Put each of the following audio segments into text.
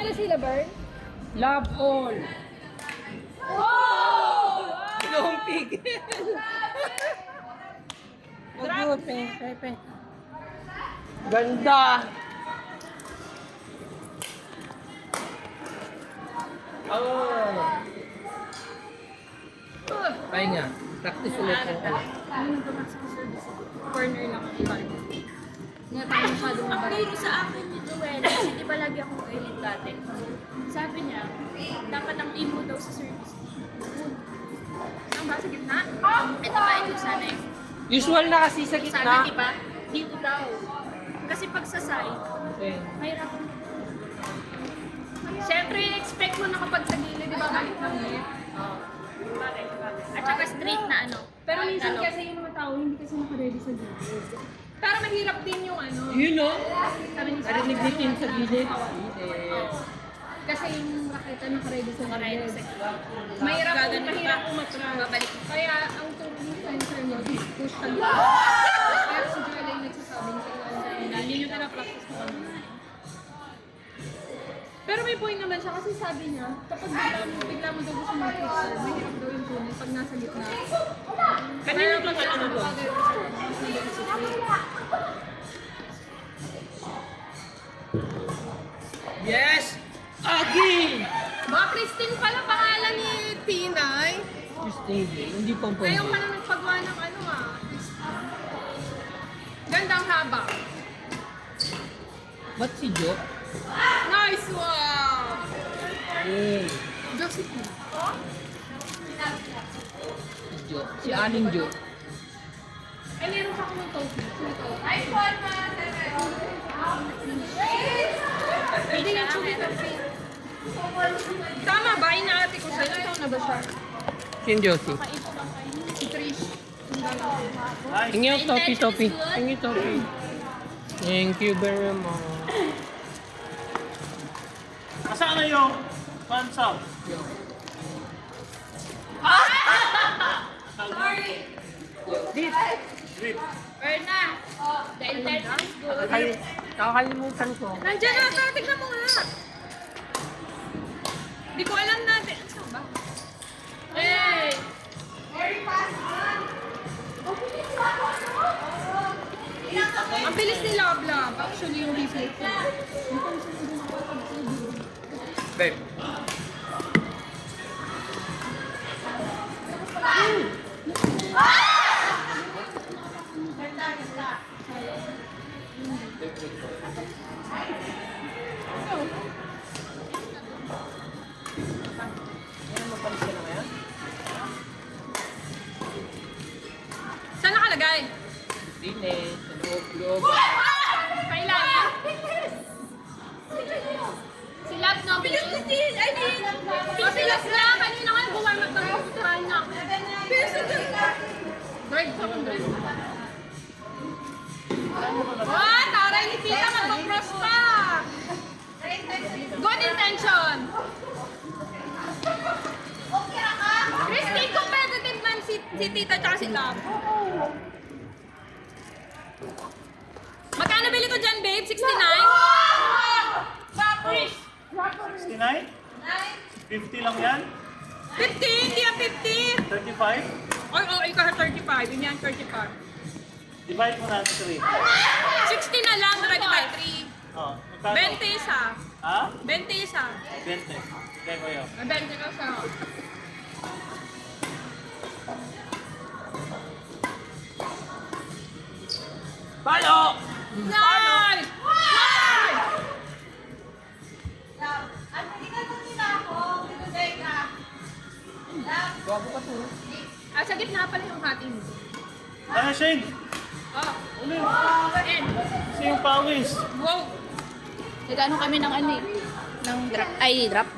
Ano sila, Bern? Love all. Oh! Yung pigil. Good, Pepe. Ganda. Oh. Pahinga. Practice ulit po. Corner lang ang iba. Hindi na tayo masyadong Ang mabalik. gayro sa akin ni Joel, kasi di ba lagi akong elite dati. Sabi niya, dapat ang aim mo daw sa service. Ang ba sa gitna? Ito ba, ito sana eh. Usual na kasi sa Sabi, gitna. di ba? Dito daw. Kasi pag sa side, Okay. mahirap. Siyempre, expect mo na kapag sa gilid, di ba? Balik lang eh. Oo. Bakit? At saka straight na ano. Pero minsan Ano? kasi yung mga tao hindi kasi naka-ready sa gilid. Pero mahirap din yung ano. You know? Sabi ni Narinig ni Tim sa gilid. Oo. Kasi yung raketa naka-ready sa Ready gilid. sa gilid. Mahirap Gaganon kung mahirap pa. umatras. Babalik. Kaya ang turing sensor nyo is push ka lang. Kaya si Joel ay nagsasabing sa Hindi nyo pinapractice mo kami. Pero may point naman siya kasi sabi niya, kapag bigla mo daw gusto mag-picture, mahirap daw yung tuning pag nasa gitna. Kanina lang ano doon? Yes! Agi! Mga Christine pala pangalan ni Tinay. Christine, hindi pang Ngayon ka na nagpagawa ng ano ah. Gandang haba. Ba't si Jo? Nice one! Yay! Josephine. Si Jo. Si Aling Jo. Ay, meron pa akong topi. Hindi yung chili topi. Tama ba? Inaati ko sa'yo. Ikaw na ba siya? Si Josie. Si Trish. Hingi yung topi. Hingi topi. Thank you very much. Kasama na yung pansap. Dit! Drip. Berna! The intention is good. Kakalimutan ko. Nandiyan na ata. Tignan mo nga. Hindi ko alam natin. Saan ba? Hey! Ang bilis ni Love Love. Actually, yung reflect ko. Babe. Saan nakalagay? Dine, sa loob. Kailangan. Si Love no, bilis na Mabilis lang. Kanina nga nag-warm up ng puturahan na ako. Drive sa akong drive. Oh, taray ni Tita. Mag-cross pa. Good intention. Christine, competitive man si Tita tsaka si Love. Magkano bili ko dyan, babe? 69? 69? 50 lang yan? 50, hindi yan 50. 35? Oy, oh, ikaw 35. Yun yan, 35. Divide mo natin 3. 60 na lang, 35. 3. Oh, magkano? 20 isa. Ha? 20 isa. 20. Hindi ko yun. 20 ka sa... Palo! Nice! Bago ka to. Ah, sa gitna pala yung cutting. Ano, Shane? Oh, Ano yun? and... Kasi yung pawis. Wow! Nagano kami ng ano eh. Ng drop. Ay, drive.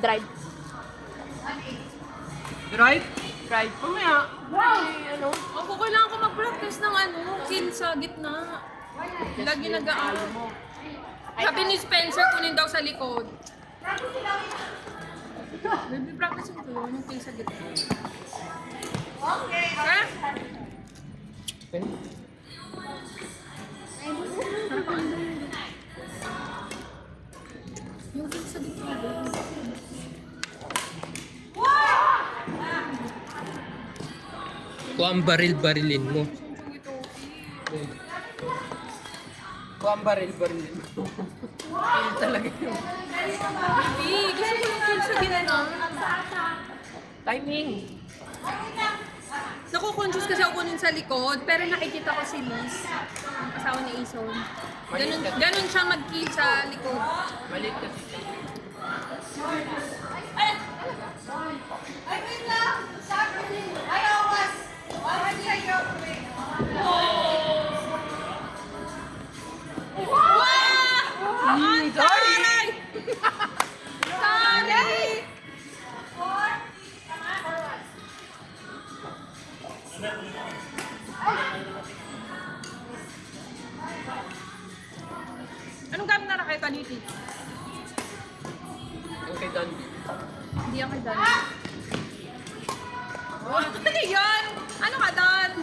Drive? Drive. Pumaya. Ano? Ako kailangan ko mag-practice ng ano, kill sa gitna. Lagi nag-aaral mo. Sabi ni Spencer, kunin daw sa likod. Baby, practice ko yun, yung kill sa gitna. Okay. Ha? Yung kill sa gitna. Kung ang baril-barilin mo. Kung ang baril-barilin mo. Ayun talaga yun. Baby, gusto ko yung kill sa gitna. Timing. Naku-conscious kasi ako nun sa likod, pero nakikita ko si Liz, ang kasawa ni Ison. Ganun siya mag-kill sa likod. Malit kasi siya. Sorry! Sorry! Anong gamit na kay Kaniti? Okay, done. Hindi ako done. Oh, ano yun? Ano ka done?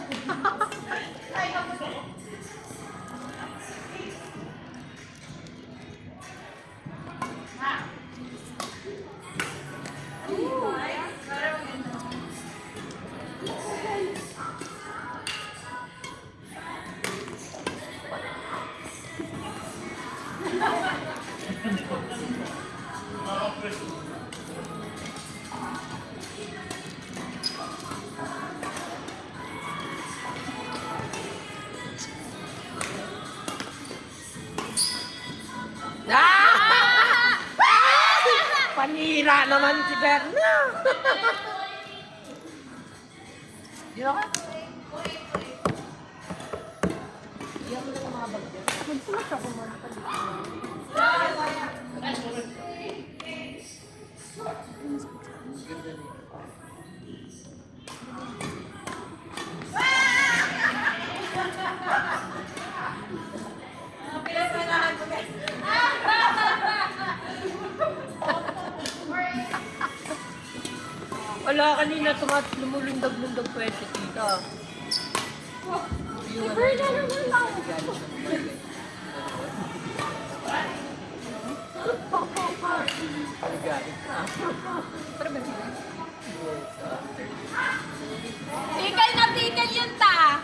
Panira naman si Berna. Di ba ka? Wala, kanina lumulundag-lundag pa yun si tita. Iberna naman lang. Nagalit ka. Tikal na tikal yun ta!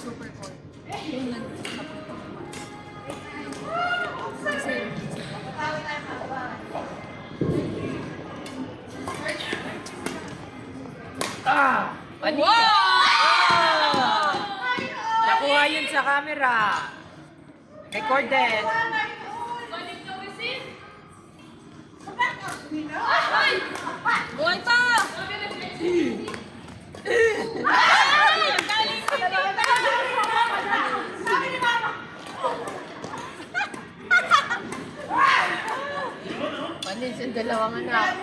Super cool. Yung Panira! Wow! Nakuha yun sa camera. Recorded. Buhay pa! Panis ang dalawang anak.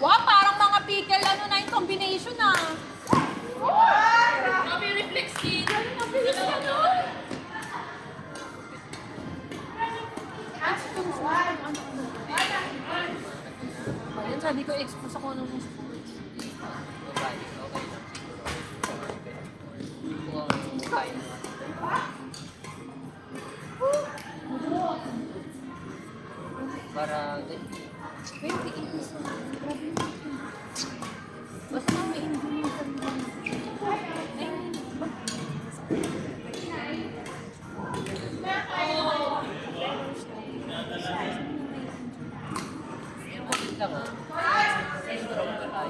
Wow, parang mga pickle ano na yung combination ah. Grabe yung reflex kid. Nabilis ka doon. Ayun, sabi ko expose ako ng sports. Okay, okay lang. Kung ang kaya. Para, Basta may engineer sa yung kulit lang ah. Strong ka.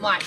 Why?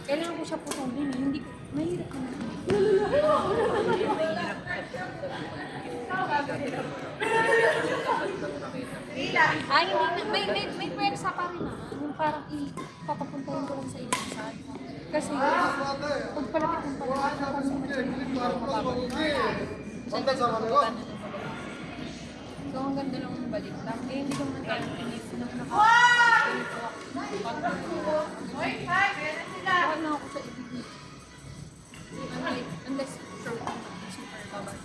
Kailangan ko siya putulin eh. Hindi ko, mahirap ka na. Ay, hindi na. May pwersa pa rin ah. Yung parang ipapapuntahin ko lang sa ibang side. Kasi, pag palapit ng palapit, parang so, ang ganda lang ng balik lang. Eh, hindi ko naman tayo pinis na nakapagpapalito ako. Baka na ako sa ibig. Unless, super babay.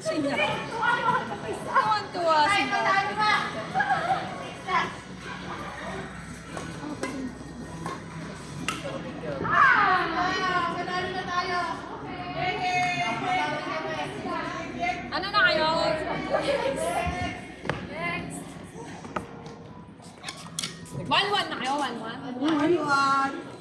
Sinya. Tuwan-tuwa sila. Ano na kayo? Next. 1-1 na kayo, 1-1? 1-1.